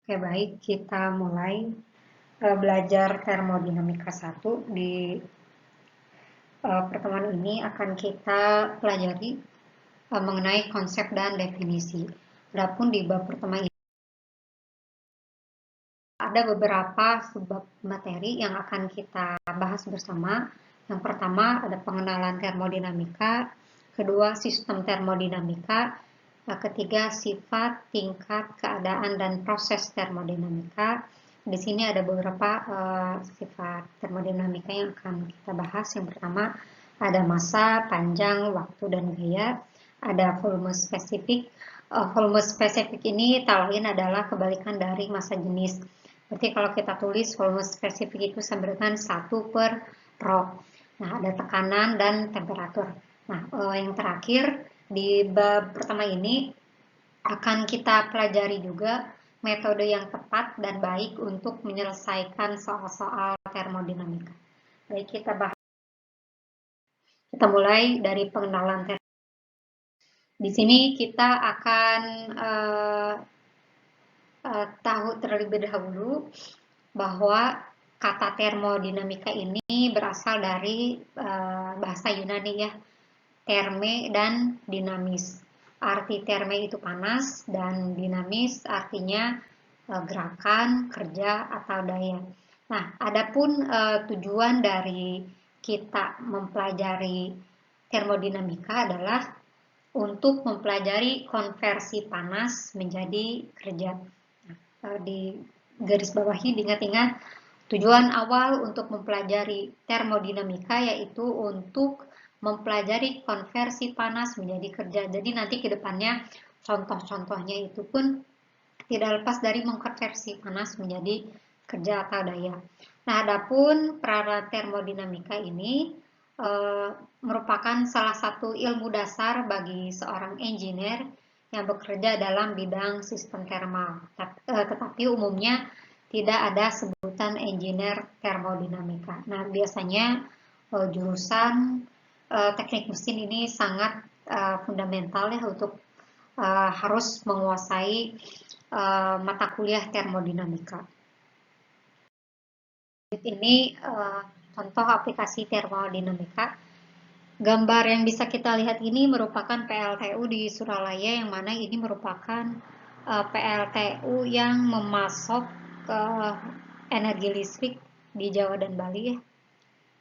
Oke, baik, kita mulai belajar termodinamika 1. Di pertemuan ini akan kita pelajari mengenai konsep dan definisi. Adapun di bab pertama ini ada beberapa subbab materi yang akan kita bahas bersama. Yang pertama ada pengenalan termodinamika, kedua sistem termodinamika, ketiga sifat, tingkat, keadaan, dan proses termodinamika. Di sini ada beberapa sifat termodinamika yang akan kita bahas. Yang pertama ada massa, panjang, waktu, dan gaya. Ada volume spesifik. Volume spesifik ini tak lain adalah kebalikan dari massa jenis. Berarti kalau kita tulis volume spesifik itu sama dengan 1/ρ. Nah, ada tekanan dan temperatur. Nah, yang terakhir di bab pertama ini akan kita pelajari juga metode yang tepat dan baik untuk menyelesaikan soal-soal termodinamika. Baik, kita mulai dari pengenalan termodinamika. Di sini kita akan tahu terlebih dahulu bahwa kata termodinamika ini berasal dari bahasa Yunani ya, terme dan dinamis. Arti terme itu panas dan dinamis artinya gerakan, kerja, atau daya. Nah, adapun tujuan dari kita mempelajari termodinamika adalah untuk mempelajari konversi panas menjadi kerja. Di garis bawahi diingat-ingat tujuan awal untuk mempelajari termodinamika yaitu untuk mempelajari konversi panas menjadi kerja. Jadi nanti ke depannya contoh-contohnya itu pun tidak lepas dari mengkonversi panas menjadi kerja atau daya. Nah, adapun peralatan termodinamika ini merupakan salah satu ilmu dasar bagi seorang engineer yang bekerja dalam bidang sistem termal, tetapi umumnya tidak ada sebutan engineer termodinamika. Nah, biasanya jurusan teknik mesin ini sangat fundamental ya untuk harus menguasai mata kuliah termodinamika. Ini contoh aplikasi termodinamika. Gambar yang bisa kita lihat ini merupakan PLTU di Suralaya, yang mana ini merupakan PLTU yang memasok energi listrik di Jawa dan Bali ya.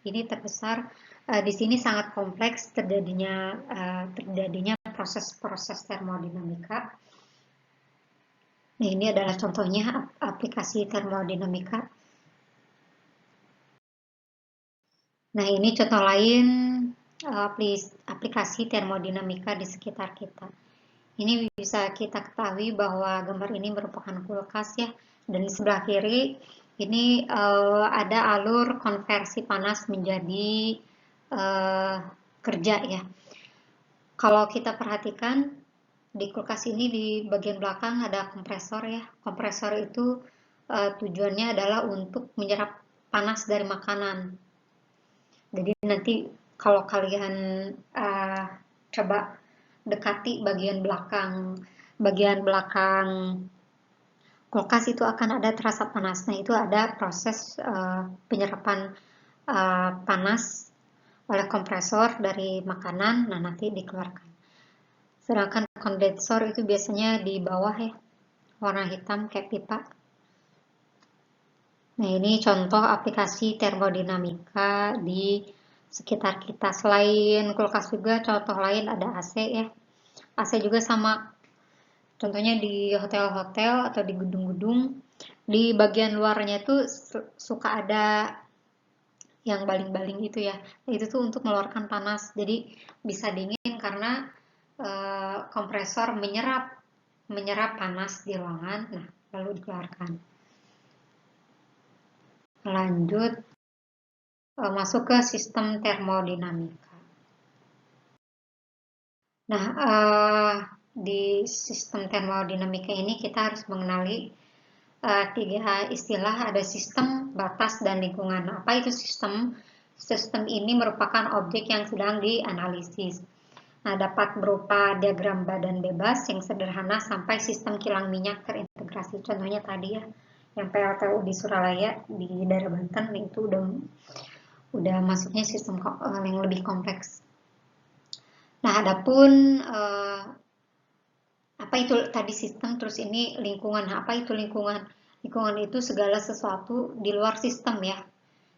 Ini terbesar. Di sini sangat kompleks terjadinya proses-proses termodinamika. Nah, ini adalah contohnya aplikasi termodinamika. Nah, ini contoh lain aplikasi termodinamika di sekitar kita. Ini bisa kita ketahui bahwa gambar ini merupakan kulkas ya, dan di sebelah kiri ini ada alur konversi panas menjadi kerja ya. Kalau kita perhatikan di kulkas ini di bagian belakang ada kompresor ya. Kompresor itu tujuannya adalah untuk menyerap panas dari makanan. Jadi nanti kalau kalian coba dekati bagian belakang kulkas itu akan ada terasa panas. Nah, itu ada proses penyerapan panas oleh kompresor dari makanan. Nah, nanti dikeluarkan. Sedangkan kondensor itu biasanya di bawah ya, warna hitam kayak pipa. Nah, ini contoh aplikasi termodinamika di sekitar kita. Selain kulkas juga contoh lain ada AC ya. AC juga sama. Contohnya di hotel-hotel atau di gedung-gedung, di bagian luarnya itu suka ada yang baling-baling itu ya. Itu tuh untuk mengeluarkan panas. Jadi bisa dingin karena kompresor menyerap panas di ruangan. Nah, lalu dikeluarkan. Lanjut masuk ke sistem termodinamika. Nah, di sistem termodinamika ini kita harus mengenali tiga istilah, ada sistem, batas, dan lingkungan. Apa itu sistem? Sistem ini merupakan objek yang sedang dianalisis. Nah, dapat berupa diagram badan bebas yang sederhana sampai sistem kilang minyak terintegrasi. Contohnya tadi ya, yang PLTU di Suralaya di daerah Banten itu udah masuknya sistem yang lebih kompleks. Nah, adapun apa itu tadi sistem, terus ini lingkungan. Nah, apa itu lingkungan? Lingkungan itu segala sesuatu di luar sistem ya,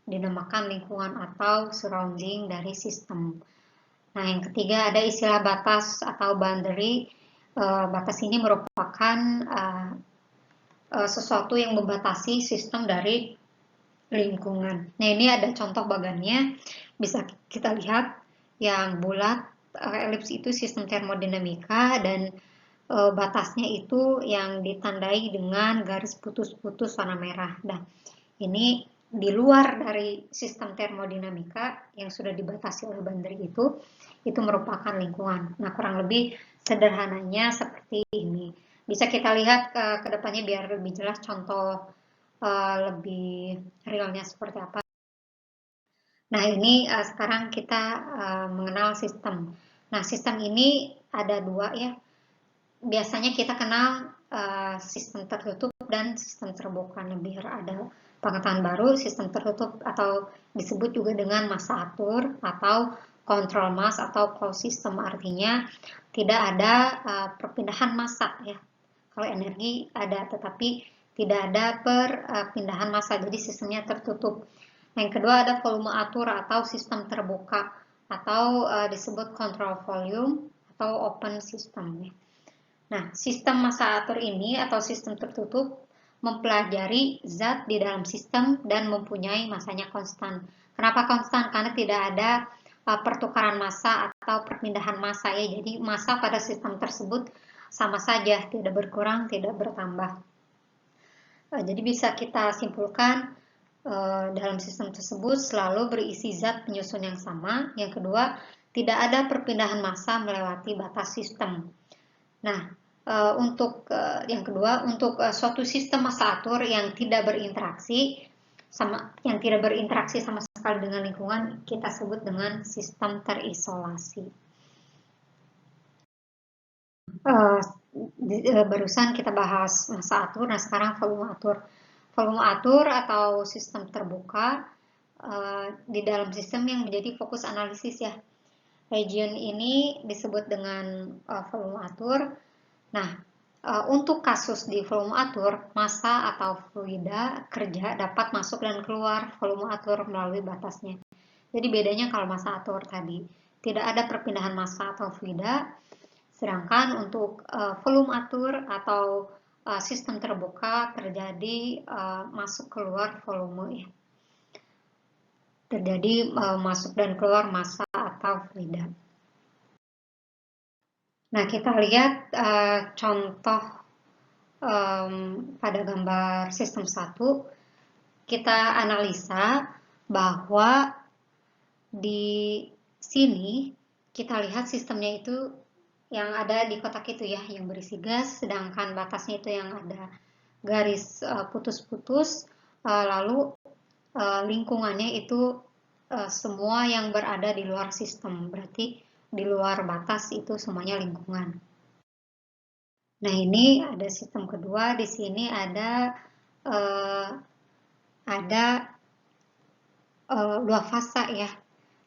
dinamakan lingkungan atau surrounding dari sistem. Nah, yang ketiga ada istilah batas atau boundary. Batas ini merupakan sesuatu yang membatasi sistem dari lingkungan. Nah, ini ada contoh bagannya, bisa kita lihat yang bulat, elips itu sistem termodinamika, dan batasnya itu yang ditandai dengan garis putus-putus warna merah. Nah, ini di luar dari sistem termodinamika yang sudah dibatasi oleh boundary itu merupakan lingkungan. Nah, kurang lebih sederhananya seperti ini. Bisa kita lihat ke depannya biar lebih jelas contoh lebih realnya seperti apa. Nah, ini sekarang kita mengenal sistem. Nah, sistem ini ada dua ya. Biasanya kita kenal sistem tertutup dan sistem terbuka. Nah, biar ada pengetahuan baru, sistem tertutup atau disebut juga dengan massa atur atau control mass atau closed system, artinya tidak ada perpindahan massa ya. Kalau energi ada, tetapi tidak ada perpindahan massa, jadi sistemnya tertutup. Yang kedua ada volume atur atau sistem terbuka atau disebut control volume atau open system ya. Nah, sistem massa atur ini atau sistem tertutup mempelajari zat di dalam sistem dan mempunyai massanya konstan. Kenapa konstan? Karena tidak ada pertukaran massa atau perpindahan massa ya. Jadi massa pada sistem tersebut sama saja, tidak berkurang, tidak bertambah. Jadi bisa kita simpulkan dalam sistem tersebut selalu berisi zat penyusun yang sama. Yang kedua, tidak ada perpindahan massa melewati batas sistem. Nah, untuk yang kedua, untuk suatu sistem massa atur yang tidak berinteraksi sama sekali dengan lingkungan, kita sebut dengan sistem terisolasi. Barusan kita bahas massa atur, nah sekarang volume atur. Volume atur atau sistem terbuka di dalam sistem yang menjadi fokus analisis ya. Region ini disebut dengan volume atur. Nah, untuk kasus di volume atur, massa atau fluida kerja dapat masuk dan keluar volume atur melalui batasnya. Jadi bedanya kalau massa atur tadi tidak ada perpindahan massa atau fluida, sedangkan untuk volume atur atau sistem terbuka terjadi masuk keluar volume ya. Terjadi masuk dan keluar massa atau fluida. Nah, kita lihat contoh pada gambar sistem 1. Kita analisa bahwa di sini kita lihat sistemnya itu yang ada di kotak itu ya, yang berisi gas, sedangkan batasnya itu yang ada garis putus-putus, lalu lingkungannya itu semua yang berada di luar sistem, berarti di luar batas itu semuanya lingkungan. Nah, ini ada sistem kedua, di sini ada dua fasa ya,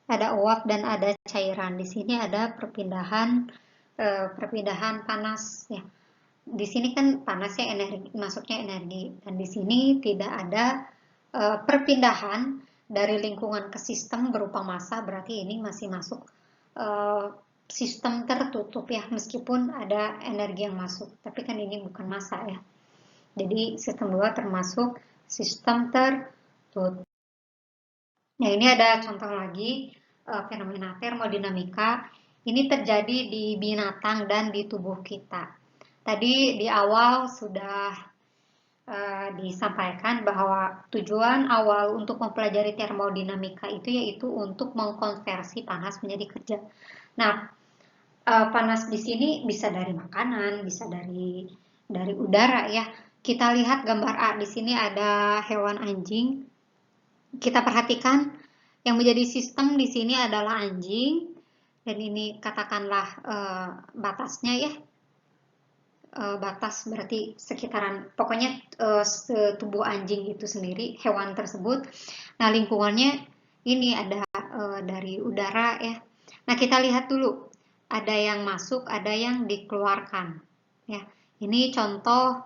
ada uap dan ada cairan. Di sini ada perpindahan panas ya. Di sini kan panasnya energi, masuknya energi, dan di sini tidak ada perpindahan dari lingkungan ke sistem berupa massa, berarti ini masih masuk sistem tertutup ya, meskipun ada energi yang masuk, tapi kan ini bukan massa ya. Jadi sistem 2 termasuk sistem tertutup. Nah, ini ada contoh lagi fenomena termodinamika. Ini terjadi di binatang dan di tubuh kita. Tadi di awal sudah disampaikan bahwa tujuan awal untuk mempelajari termodinamika itu yaitu untuk mengkonversi panas menjadi kerja. Nah, panas di sini bisa dari makanan, bisa dari udara ya. Kita lihat gambar A, di sini ada hewan anjing. Kita perhatikan yang menjadi sistem di sini adalah anjing, dan ini katakanlah batasnya ya, batas berarti sekitaran, pokoknya setubuh anjing itu sendiri, hewan tersebut. Nah, lingkungannya ini ada dari udara ya. Nah, kita lihat dulu, ada yang masuk, ada yang dikeluarkan ya. Ini contoh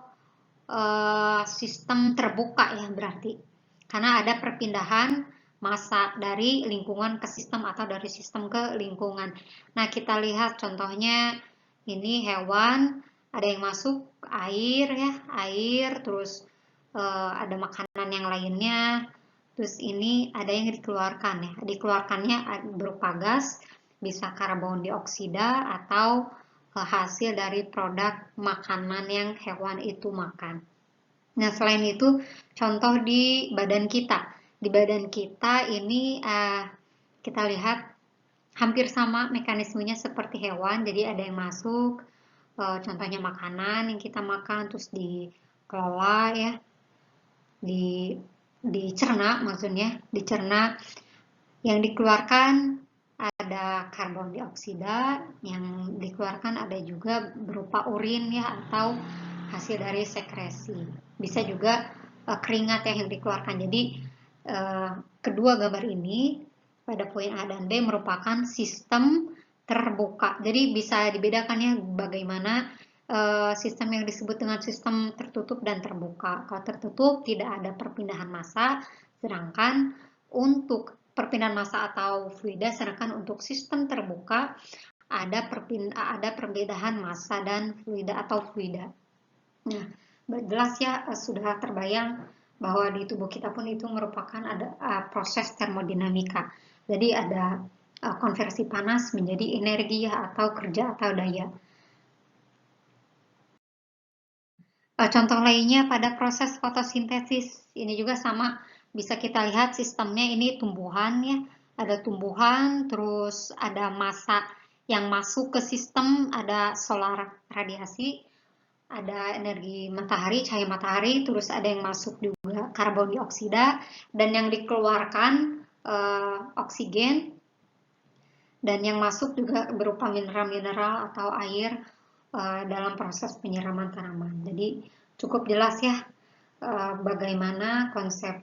sistem terbuka ya, berarti karena ada perpindahan massa dari lingkungan ke sistem atau dari sistem ke lingkungan. Nah, kita lihat contohnya ini hewan, ada yang masuk air ya, air, terus ada makanan yang lainnya, terus ini ada yang dikeluarkan ya, dikeluarkannya berupa gas, bisa karbon dioksida atau hasil dari produk makanan yang hewan itu makan. Nah, selain itu, contoh di badan kita. Di badan kita ini kita lihat hampir sama mekanismenya seperti hewan. Jadi ada yang masuk, contohnya makanan yang kita makan, terus dikelola ya, dicerna maksudnya, dicerna. Yang dikeluarkan ada karbon dioksida, yang dikeluarkan ada juga berupa urin ya, atau hasil dari sekresi. Bisa juga keringat ya yang dikeluarkan. Jadi kedua gambar ini pada poin A dan B merupakan sistem terbuka. Jadi bisa dibedakan ya bagaimana sistem yang disebut dengan sistem tertutup dan terbuka. Kalau tertutup tidak ada perpindahan massa, sedangkan untuk perpindahan massa atau fluida, sedangkan untuk sistem terbuka ada perbedaan massa dan fluida atau fluida. Nah, jelas ya, sudah terbayang bahwa di tubuh kita pun itu merupakan ada proses termodinamika. Jadi ada konversi panas menjadi energi ya, atau kerja atau daya. Contoh lainnya pada proses fotosintesis, ini juga sama, bisa kita lihat sistemnya ini tumbuhan ya, ada tumbuhan, terus ada massa yang masuk ke sistem, ada solar radiasi, ada energi matahari, cahaya matahari, terus ada yang masuk juga karbon dioksida, dan yang dikeluarkan oksigen, dan yang masuk juga berupa mineral-mineral atau air dalam proses penyiraman tanaman. Jadi cukup jelas ya bagaimana konsep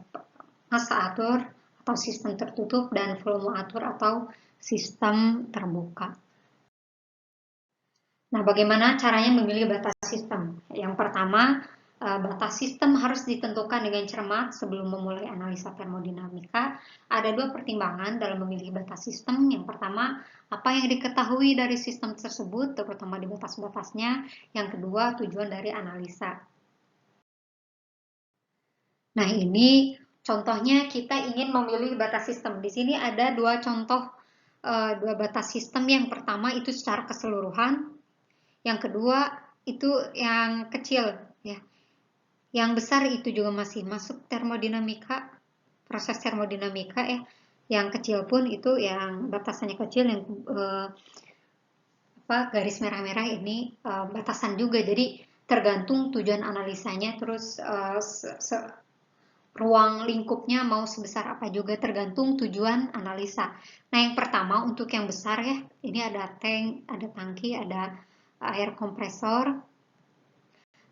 massa atur atau sistem tertutup dan volume atur atau sistem terbuka. Nah, bagaimana caranya memilih batas sistem? Yang pertama, batas sistem harus ditentukan dengan cermat sebelum memulai analisa termodinamika. Ada dua pertimbangan dalam memilih batas sistem. Yang pertama, apa yang diketahui dari sistem tersebut, terutama di batas-batasnya. Yang kedua, tujuan dari analisa. Nah, ini contohnya kita ingin memilih batas sistem. Di sini ada dua contoh, dua batas sistem. Yang pertama itu secara keseluruhan. Yang kedua itu yang kecil ya. Yang besar itu juga masih masuk termodinamika, proses termodinamika ya. Yang kecil pun itu yang batasannya kecil, yang garis merah-merah ini batasan juga. Jadi tergantung tujuan analisanya, terus ruang lingkupnya mau sebesar apa juga tergantung tujuan analisa. Nah, yang pertama untuk yang besar ya, ini ada tank, ada tangki, ada air kompresor.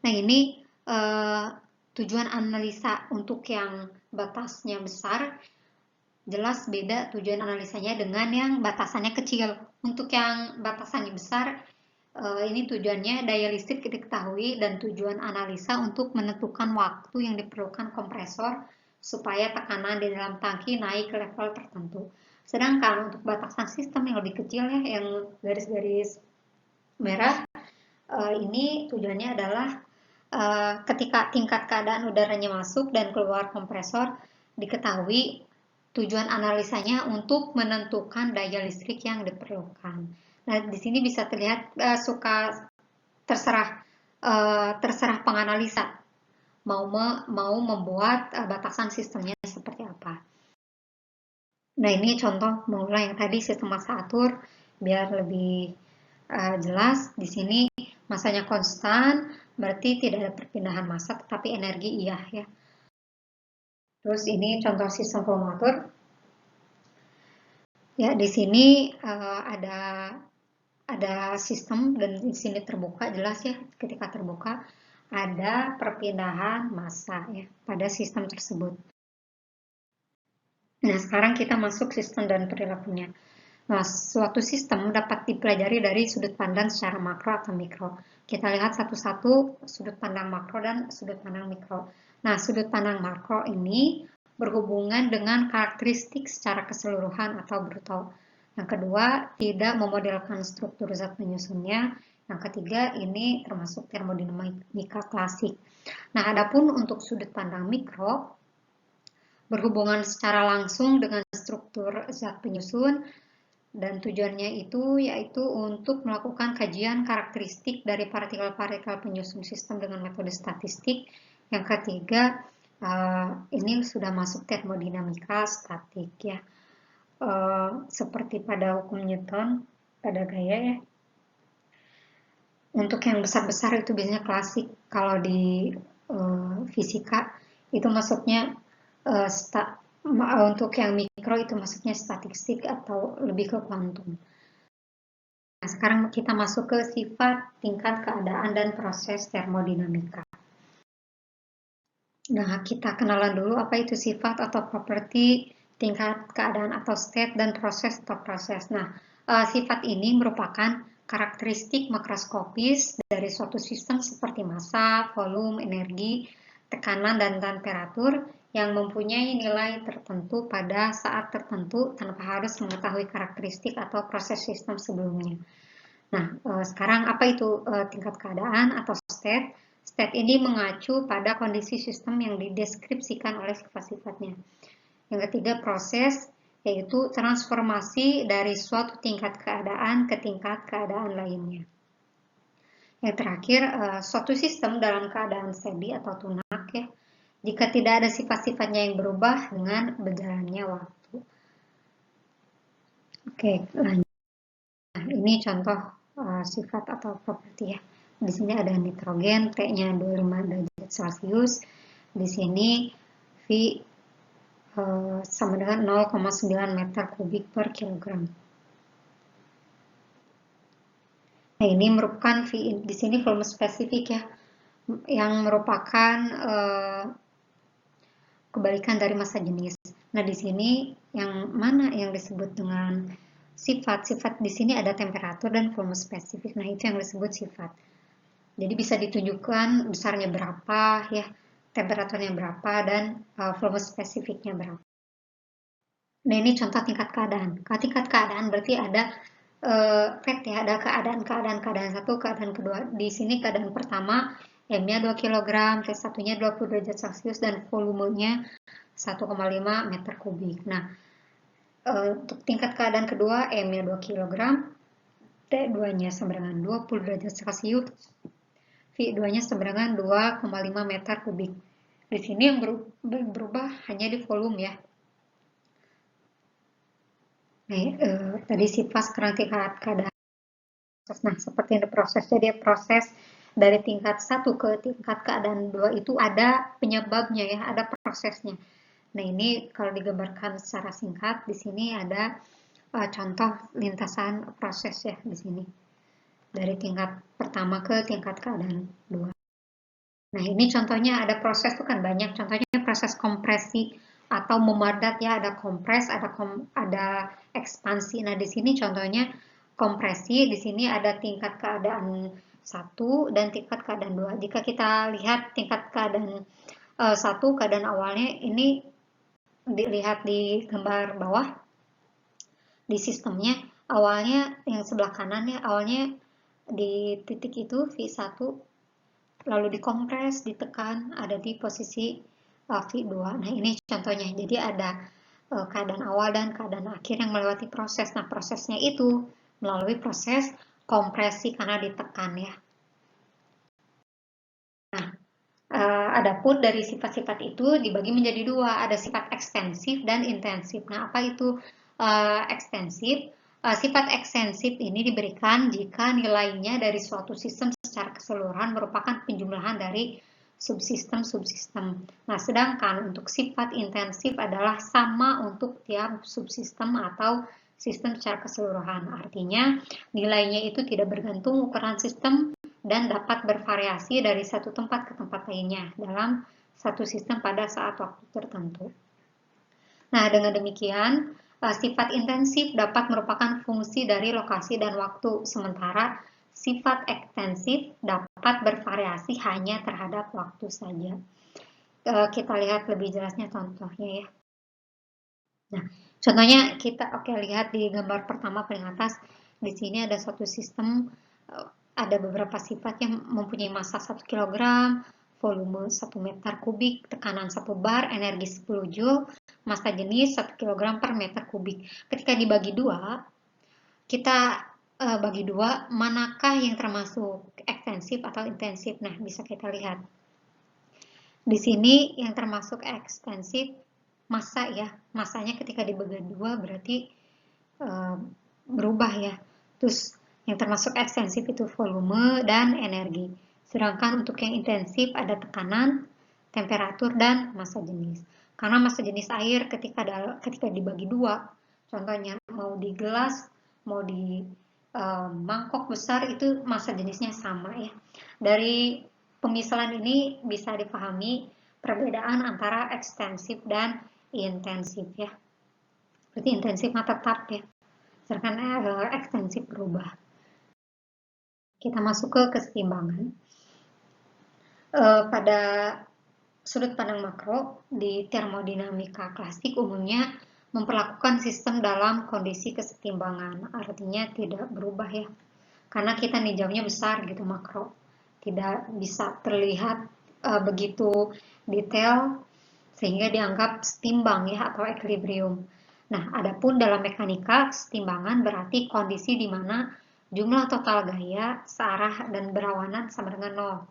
Nah, ini tujuan analisa untuk yang batasnya besar, jelas beda tujuan analisanya dengan yang batasannya kecil. Untuk yang batasannya besar, ini tujuannya daya listrik diketahui dan tujuan analisa untuk menentukan waktu yang diperlukan kompresor supaya tekanan di dalam tangki naik ke level tertentu. Sedangkan untuk batasan sistem yang lebih kecil ya, yang garis-garis merah, ini tujuannya adalah ketika tingkat keadaan udaranya masuk dan keluar kompresor diketahui, tujuan analisanya untuk menentukan daya listrik yang diperlukan. Nah, di sini bisa terlihat terserah penganalisa mau membuat batasan sistemnya seperti apa. Nah, ini contoh mengulang yang tadi sistem massa atur biar lebih jelas. Di sini massanya konstan, berarti tidak ada perpindahan massa, tetapi energi iya ya. Terus ini contoh sistem volume atur. Ya, di sini ada sistem dan di sini terbuka, jelas ya, ketika terbuka ada perpindahan massa ya pada sistem tersebut. Nah, sekarang kita masuk sistem dan perilakunya. Nah, suatu sistem dapat dipelajari dari sudut pandang secara makro atau mikro. Kita lihat satu-satu sudut pandang makro dan sudut pandang mikro. Nah, sudut pandang makro ini berhubungan dengan karakteristik secara keseluruhan atau brutal. Yang kedua, tidak memodelkan struktur zat penyusunnya. Yang ketiga, ini termasuk termodinamika klasik. Nah, adapun untuk sudut pandang mikro, berhubungan secara langsung dengan struktur zat penyusun, dan tujuannya itu yaitu untuk melakukan kajian karakteristik dari partikel-partikel penyusun sistem dengan metode statistik. Yang ketiga, ini sudah masuk termodinamika statik ya. Seperti pada hukum Newton, pada gaya ya. Untuk yang besar-besar itu biasanya klasik. Kalau di fisika itu masuknya untuk yang mikro itu masuknya statistik atau lebih ke kuantum. Nah, sekarang kita masuk ke sifat, tingkat keadaan, dan proses termodinamika. Nah, kita kenalan dulu apa itu sifat atau properti, tingkat keadaan atau state, dan proses atau proses. Nah, sifat ini merupakan karakteristik makroskopis dari suatu sistem seperti massa, volume, energi, tekanan, dan temperatur yang mempunyai nilai tertentu pada saat tertentu tanpa harus mengetahui karakteristik atau proses sistem sebelumnya. Nah, sekarang apa itu tingkat keadaan atau state? State ini mengacu pada kondisi sistem yang dideskripsikan oleh sifat-sifatnya. Yang ketiga, proses, yaitu transformasi dari suatu tingkat keadaan ke tingkat keadaan lainnya. Yang terakhir, suatu sistem dalam keadaan steady atau tunak ya, jika tidak ada sifat-sifatnya yang berubah dengan berjalannya waktu. Oke, lanjut. Nah, ini contoh sifat atau properti ya. Di sini ada nitrogen, T-nya 25 derajat Celcius. Di sini V sama dengan 0,9 meter kubik per kilogram. Nah, ini merupakan V di sini volume spesifik ya, yang merupakan kebalikan dari massa jenis. Nah, di sini yang mana yang disebut dengan sifat-sifat? Di sini ada temperatur dan volume spesifik. Nah, itu yang disebut sifat. Jadi bisa ditunjukkan besarnya berapa ya, temperaturnya berapa, dan volume spesifiknya berapa. Nah, ini contoh tingkat keadaan. Tingkat keadaan berarti ada fact ya, ada keadaan satu, keadaan kedua. Di sini keadaan pertama M-nya 2 kg, T1-nya 20 derajat Celcius, dan volumenya 1,5 meter kubik. Nah, untuk tingkat keadaan kedua, M-nya 2 kg, T2-nya sama dengan 20 derajat Celcius, V2-nya sama dengan 2,5 meter kubik. Di sini yang berubah hanya di volume ya. Nih, tadi sifat, sekarang tingkat keadaan. Nah, seperti yang diproses, jadi proses dari tingkat 1 ke tingkat keadaan 2 itu ada penyebabnya ya, ada prosesnya. Nah, ini kalau digambarkan secara singkat, di sini ada contoh lintasan proses ya di sini. Dari tingkat pertama ke tingkat keadaan 2. Nah, ini contohnya ada proses itu kan banyak, contohnya proses kompresi atau memadat ya, ada kompres, ada ekspansi. Nah, di sini contohnya kompresi, di sini ada tingkat keadaan 1 dan tingkat keadaan 2. Jika kita lihat tingkat keadaan 1, keadaan awalnya ini dilihat di gambar bawah, di sistemnya awalnya yang sebelah kanan ya, awalnya di titik itu V1, lalu dikompres, ditekan, ada di posisi V2. Nah, ini contohnya. Jadi ada keadaan awal dan keadaan akhir yang melewati proses. Nah, prosesnya itu melalui proses kompresi karena ditekan ya. Nah, adapun dari sifat-sifat itu dibagi menjadi dua. Ada sifat ekstensif dan intensif. Nah, apa itu ekstensif? Sifat ekstensif ini diberikan jika nilainya dari suatu sistem secara keseluruhan merupakan penjumlahan dari subsistem-subsistem. Nah, sedangkan untuk sifat intensif adalah sama untuk tiap subsistem atau sistem secara keseluruhan. Artinya nilainya itu tidak bergantung ukuran sistem dan dapat bervariasi dari satu tempat ke tempat lainnya dalam satu sistem pada saat waktu tertentu. Nah, dengan demikian, sifat intensif dapat merupakan fungsi dari lokasi dan waktu, sementara sifat ekstensif dapat bervariasi hanya terhadap waktu saja. Kita lihat lebih jelasnya contohnya ya. Nah, contohnya kita lihat di gambar pertama paling atas. Di sini ada suatu sistem, ada beberapa sifat yang mempunyai massa 1 kg, volume 1 meter kubik, tekanan 1 bar, energi 10 joule, massa jenis 1 kg per meter kubik. Ketika dibagi dua, kita bagi dua, manakah yang termasuk ekstensif atau intensif? Nah, bisa kita lihat. Di sini yang termasuk ekstensif massa ya, massanya ketika dibagi dua berarti berubah ya. Terus yang termasuk ekstensif itu volume dan energi. Sedangkan untuk yang intensif ada tekanan, temperatur, dan massa jenis. Karena massa jenis air ketika dibagi dua, contohnya mau di gelas, mau di mangkok besar, itu massa jenisnya sama ya. Dari pemisalan ini bisa dipahami perbedaan antara ekstensif dan intensif ya. Berarti intensif tetap ya, sedangkan ekstensif berubah. Kita masuk ke keseimbangan. Pada sudut pandang makro, di termodinamika klasik umumnya memperlakukan sistem dalam kondisi kesetimbangan, artinya tidak berubah ya. Karena kita ninjaunya besar gitu makro, tidak bisa terlihat begitu detail sehingga dianggap setimbang ya atau equilibrium. Nah, adapun dalam mekanika kesetimbangan berarti kondisi di mana jumlah total gaya searah dan berawanan sama dengan 0.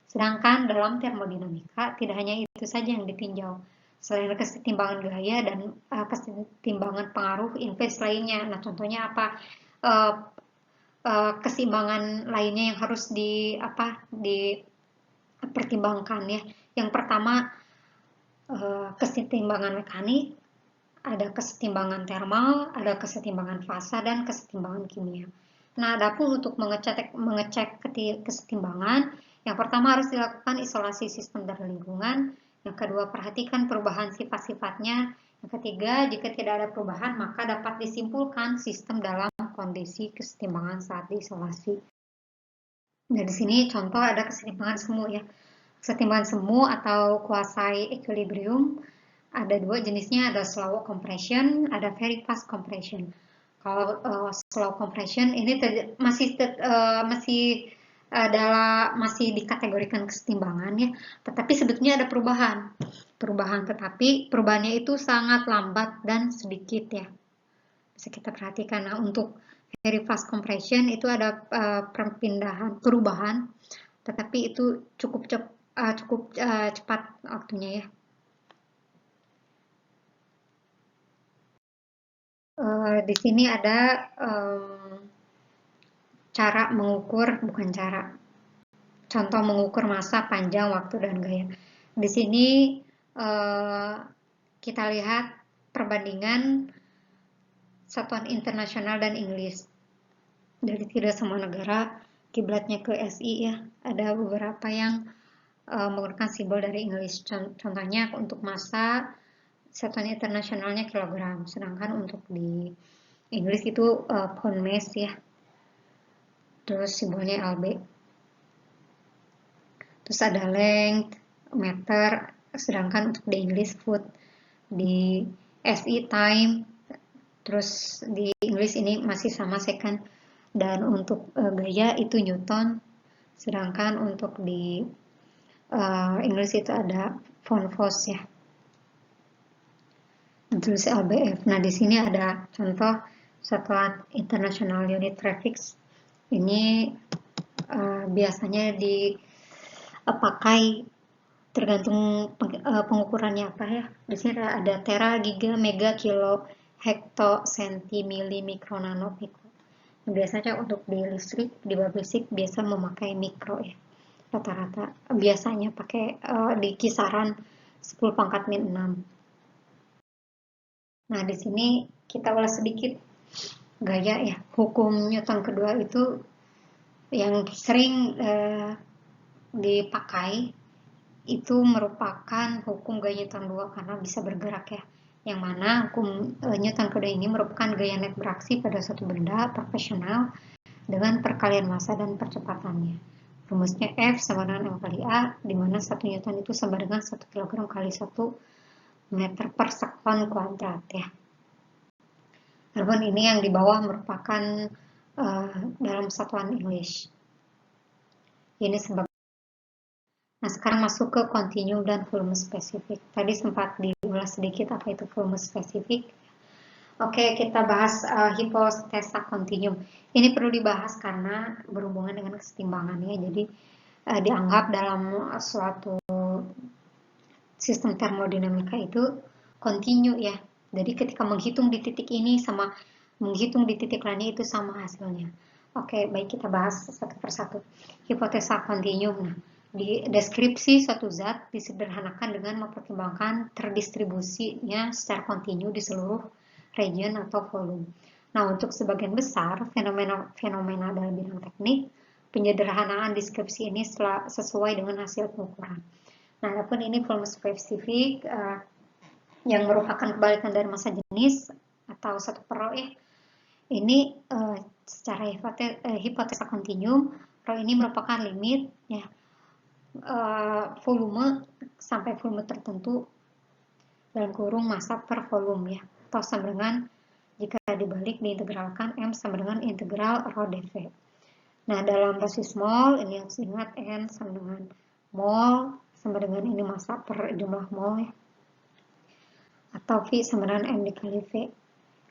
Sedangkan dalam termodinamika tidak hanya itu saja yang ditinjau. Selain kesetimbangan gaya dan kesetimbangan pengaruh inverse lainnya. Nah, contohnya apa? Keseimbangan lainnya yang harus dipertimbangkan ya. Yang pertama kesetimbangan mekanik, ada kesetimbangan thermal, ada kesetimbangan fasa dan kesetimbangan kimia. Nah, adapun untuk mengecek kesetimbangan, yang pertama harus dilakukan isolasi sistem dari lingkungan, yang kedua perhatikan perubahan sifat-sifatnya, yang ketiga jika tidak ada perubahan maka dapat disimpulkan sistem dalam kondisi kesetimbangan saat diisolasi. Nah, di sini contoh ada kesetimbangan semu ya. Kesetimbangan semu atau quasi equilibrium ada dua jenisnya, ada slow compression, ada very fast compression. Kalau slow compression ini masih dikategorikan kesetimbangan ya, tetapi sebetulnya ada perubahan, tetapi perubahannya itu sangat lambat dan sedikit ya. Bisa kita perhatikan. Nah, untuk very fast compression itu ada perubahan, tetapi itu cukup cepat waktunya ya. Di sini ada contoh mengukur massa, panjang, waktu, dan gaya. Di sini kita lihat perbandingan satuan internasional dan Inggris. Dari tidak semua negara kiblatnya ke SI ya. Ada beberapa yang menggunakan simbol dari Inggris. Contohnya untuk massa, satuan internasionalnya kilogram, sedangkan untuk di Inggris itu pound mass ya. Terus simbolnya LB. Terus ada length, meter, sedangkan untuk di Inggris foot, di SI time, terus di Inggris ini masih sama second, dan untuk gaya itu Newton, sedangkan untuk di Inggris itu ada pound force ya. Terus LBF. Nah, di sini ada contoh satuan international unit prefix. Ini biasanya dipakai tergantung pengukurannya apa ya. Di sini ada tera, giga, mega, kilo, hekto, senti, mili, mikro, nano, pikro. Biasanya untuk di listrik, di bab listrik biasa memakai mikro ya. Rata-rata biasanya pakai di kisaran 10⁻⁶. Nah, di sini kita ulas sedikit gaya ya. Hukum Newton kedua itu yang sering dipakai itu merupakan hukum gaya Newton 2 karena bisa bergerak ya. Yang mana hukum Newton kedua ini merupakan gaya net beraksi pada suatu benda proporsional dengan perkalian massa dan percepatannya. Rumusnya F sama dengan M kali A, di mana 1 Newton itu sama dengan 1 kg kali 1 meter per sekon kuadrat ya. Adapun ini yang di bawah merupakan dalam satuan English. Ini sebab. Nah, sekarang masuk ke continuum dan volume spesifik. Tadi sempat diulas sedikit apa itu volume spesifik. Oke, kita bahas hipotesa continuum. Ini perlu dibahas karena berhubungan dengan kesetimbangannya. Jadi dianggap dalam suatu sistem termodinamika itu kontinu ya. Jadi ketika menghitung di titik ini sama menghitung di titik lainnya itu sama hasilnya. Oke, baik kita bahas satu persatu. Hipotesa continuum. Nah, di deskripsi suatu zat disederhanakan dengan mempertimbangkan terdistribusinya secara kontinu di seluruh region atau volume. Nah, untuk sebagian besar fenomena dalam bidang teknik, penyederhanaan deskripsi ini sesuai dengan hasil pengukuran. Nah, adapun ini volume spesifik yang merupakan kebalikan dari massa jenis atau satu per rho ya. Ini secara hipotesa continuum, rho ini merupakan limit ya volume sampai volume tertentu dalam kurung massa per volume ya, atau sama dengan jika dibalik diintegralkan M sama dengan integral rho dV. Nah, dalam basis mol ini harus ingat N sama dengan mol sama dengan ini massa per jumlah mol ya, atau V sama dengan M dikali V.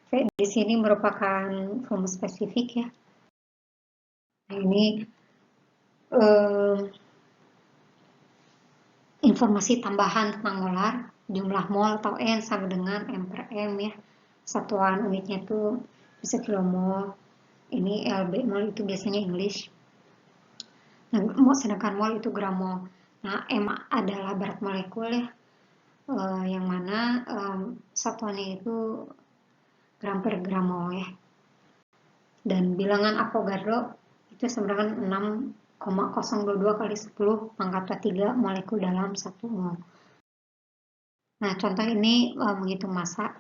V di sini merupakan volume spesifik ya. Nah, ini informasi tambahan tentang molar, jumlah mol atau N sama dengan M per M ya. Satuan unitnya itu bisa kilomol. Ini LB mol itu biasanya English. Nah, sedangkan mol itu gram mol. Nah, M adalah berat molekul ya. Yang mana satuannya itu gram per gram mol ya. Dan bilangan Avogadro itu sama dengan 6,022 kali 10 pangkat 3 molekul dalam 1 mol. Nah, contoh ini menghitung massa.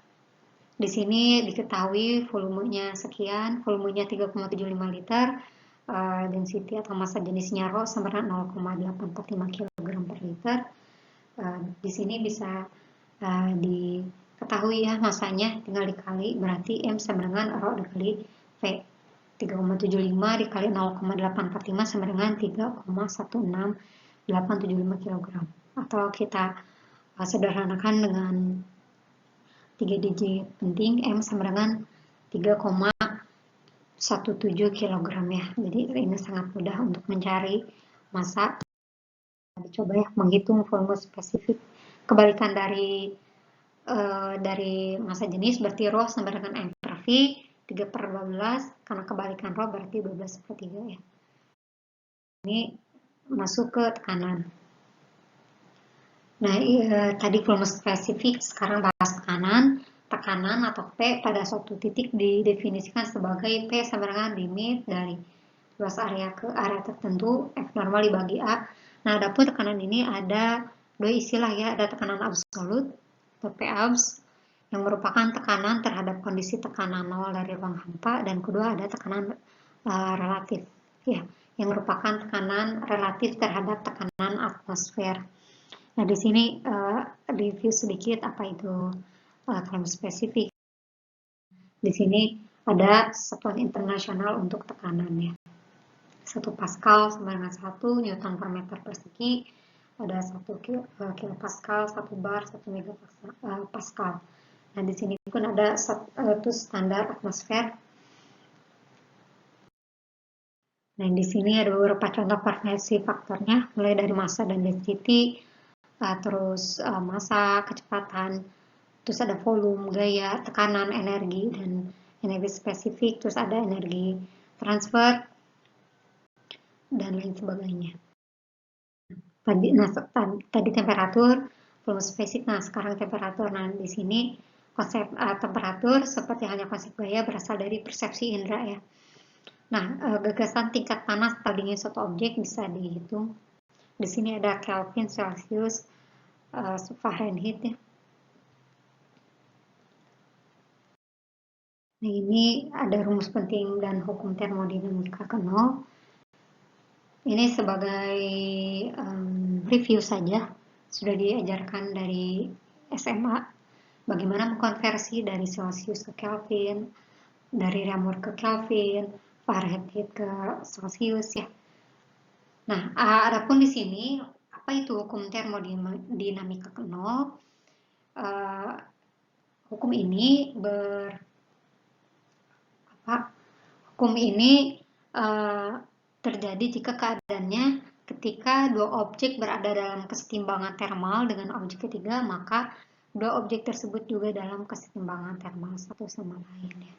Di sini diketahui volumenya sekian, volumenya 3,75 liter, density atau massa jenisnya rho sama dengan 0,845 kg per liter. Di sini bisa diketahui ya massanya, tinggal dikali, berarti M sama dengan rho dikali V. 3,75 dikali 0,845 sama dengan 3,16875 kg. Atau kita sederhanakan dengan 3 digit penting, M sama dengan 3,17 kg ya. Jadi ini sangat mudah untuk mencari massa. Coba ya menghitung volume spesifik. Kebalikan dari massa jenis berarti rho sama dengan M per V, 3 per 12, karena kebalikan rho berarti 12 per 3 ya. Ini masuk ke tekanan. Nah, tadi volume spesifik, sekarang bahas tekanan. Tekanan atau P pada suatu titik didefinisikan sebagai P sama dengan limit dari luas area ke area tertentu, F normal dibagi A. Nah, adapun tekanan ini ada dua istilah ya, ada tekanan absolut atau P abs, yang merupakan tekanan terhadap kondisi tekanan nol dari ruang hampa, dan kedua ada tekanan relatif ya, yang merupakan tekanan relatif terhadap tekanan atmosfer. Nah, di sini review sedikit apa itu volume spesifik. Di sini ada satuan internasional untuk tekanannya. 1 Pascal sama dengan 1 Newton per meter persegi, ada 1 kilopascal, 1 bar, 1 megapascal. Nah, di sini pun ada satu standar atmosfer. Nah, di sini ada beberapa contoh variasi faktornya, mulai dari massa dan density, terus massa, kecepatan, terus ada volume, gaya, tekanan, energi, dan energi spesifik, terus ada energi transfer, dan lain sebagainya. Tadi temperatur, volume spesifik. Nah, sekarang temperatur. Nah, di sini Konsep temperatur seperti halnya konsep gaya berasal dari persepsi indera ya. Nah, gagasan tingkat panas atau dingin suatu objek bisa dihitung. Di sini ada Kelvin, Celsius, Fahrenheit ya. Nah, ini ada rumus penting dan hukum termodinamika ke nol. Ini sebagai review saja, sudah diajarkan dari SMA, bagaimana mengkonversi dari Celsius ke Kelvin, dari Reaumur ke Kelvin, Fahrenheit ke Celsius ya. Nah, adapun di sini apa itu hukum termodinamika ke nol? Hukum ini terjadi jika keadaannya ketika dua objek berada dalam kesetimbangan termal dengan objek ketiga, maka dua objek tersebut juga dalam kesetimbangan termal satu sama lain ya.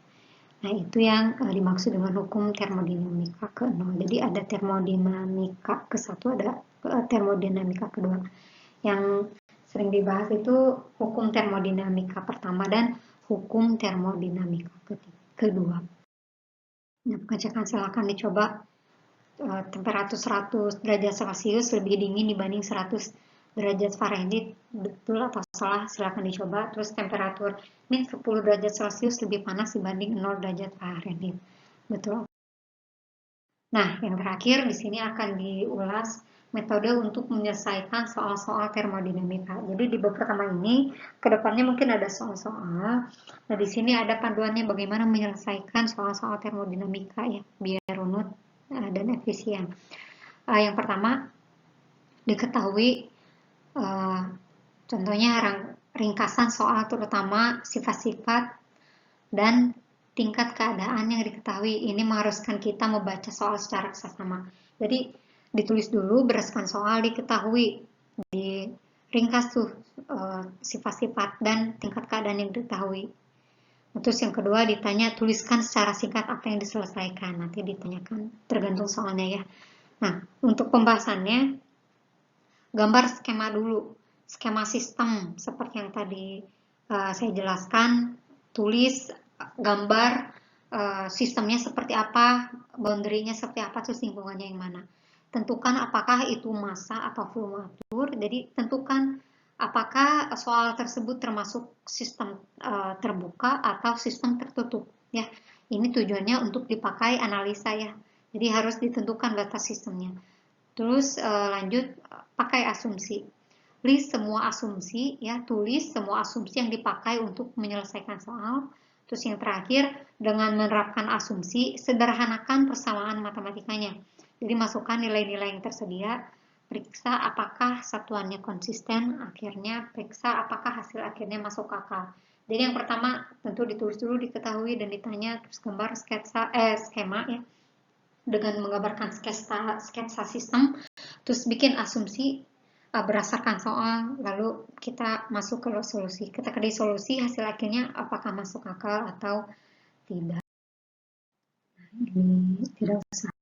Nah, itu yang dimaksud dengan hukum termodinamika ke nol. Jadi ada termodinamika ke satu, ada termodinamika kedua. Yang sering dibahas itu hukum termodinamika pertama dan hukum termodinamika kedua. Nah, pengecekan silakan dicoba. Temperatur 100 derajat Celcius lebih dingin dibanding 100 derajat Fahrenheit, betul atau salah silakan dicoba. Terus temperatur min 10 derajat Celcius lebih panas dibanding 0 derajat Fahrenheit, betul. Nah, yang terakhir di sini akan diulas metode untuk menyelesaikan soal-soal termodinamika. Jadi di bab pertama ini, kedepannya mungkin ada soal-soal. Nah, di sini ada panduannya bagaimana menyelesaikan soal-soal termodinamika ya, biar runut dan efisien. Yang pertama, diketahui contohnya ringkasan soal terutama sifat-sifat dan tingkat keadaan yang diketahui. Ini mengharuskan kita membaca soal secara seksama. Jadi ditulis dulu berdasarkan soal, diketahui, di ringkas tuh sifat-sifat dan tingkat keadaan yang diketahui. Terus yang kedua ditanya, tuliskan secara singkat apa yang diselesaikan. Nanti ditanyakan tergantung soalnya ya. Nah, untuk pembahasannya, gambar skema dulu. Skema sistem seperti yang tadi saya jelaskan, tulis gambar sistemnya seperti apa, boundary-nya seperti apa, terus lingkungannya yang mana. Tentukan apakah itu massa atau volumeter. Jadi tentukan apakah soal tersebut termasuk sistem terbuka atau sistem tertutup ya. Ini tujuannya untuk dipakai analisa ya. Jadi harus ditentukan batas sistemnya. Terus lanjut pakai asumsi. List semua asumsi ya, tulis semua asumsi yang dipakai untuk menyelesaikan soal. Terus yang terakhir, dengan menerapkan asumsi, sederhanakan persamaan matematikanya. Jadi masukkan nilai-nilai yang tersedia, periksa apakah satuannya konsisten, akhirnya periksa apakah hasil akhirnya masuk akal. Jadi yang pertama tentu ditulis dulu, diketahui dan ditanya, terus gambar skema ya, dengan menggambarkan sketsa sistem, terus bikin asumsi berdasarkan soal, lalu kita masuk ke solusi. Kita ke solusi, hasil akhirnya apakah masuk akal atau tidak. Ini tidak usah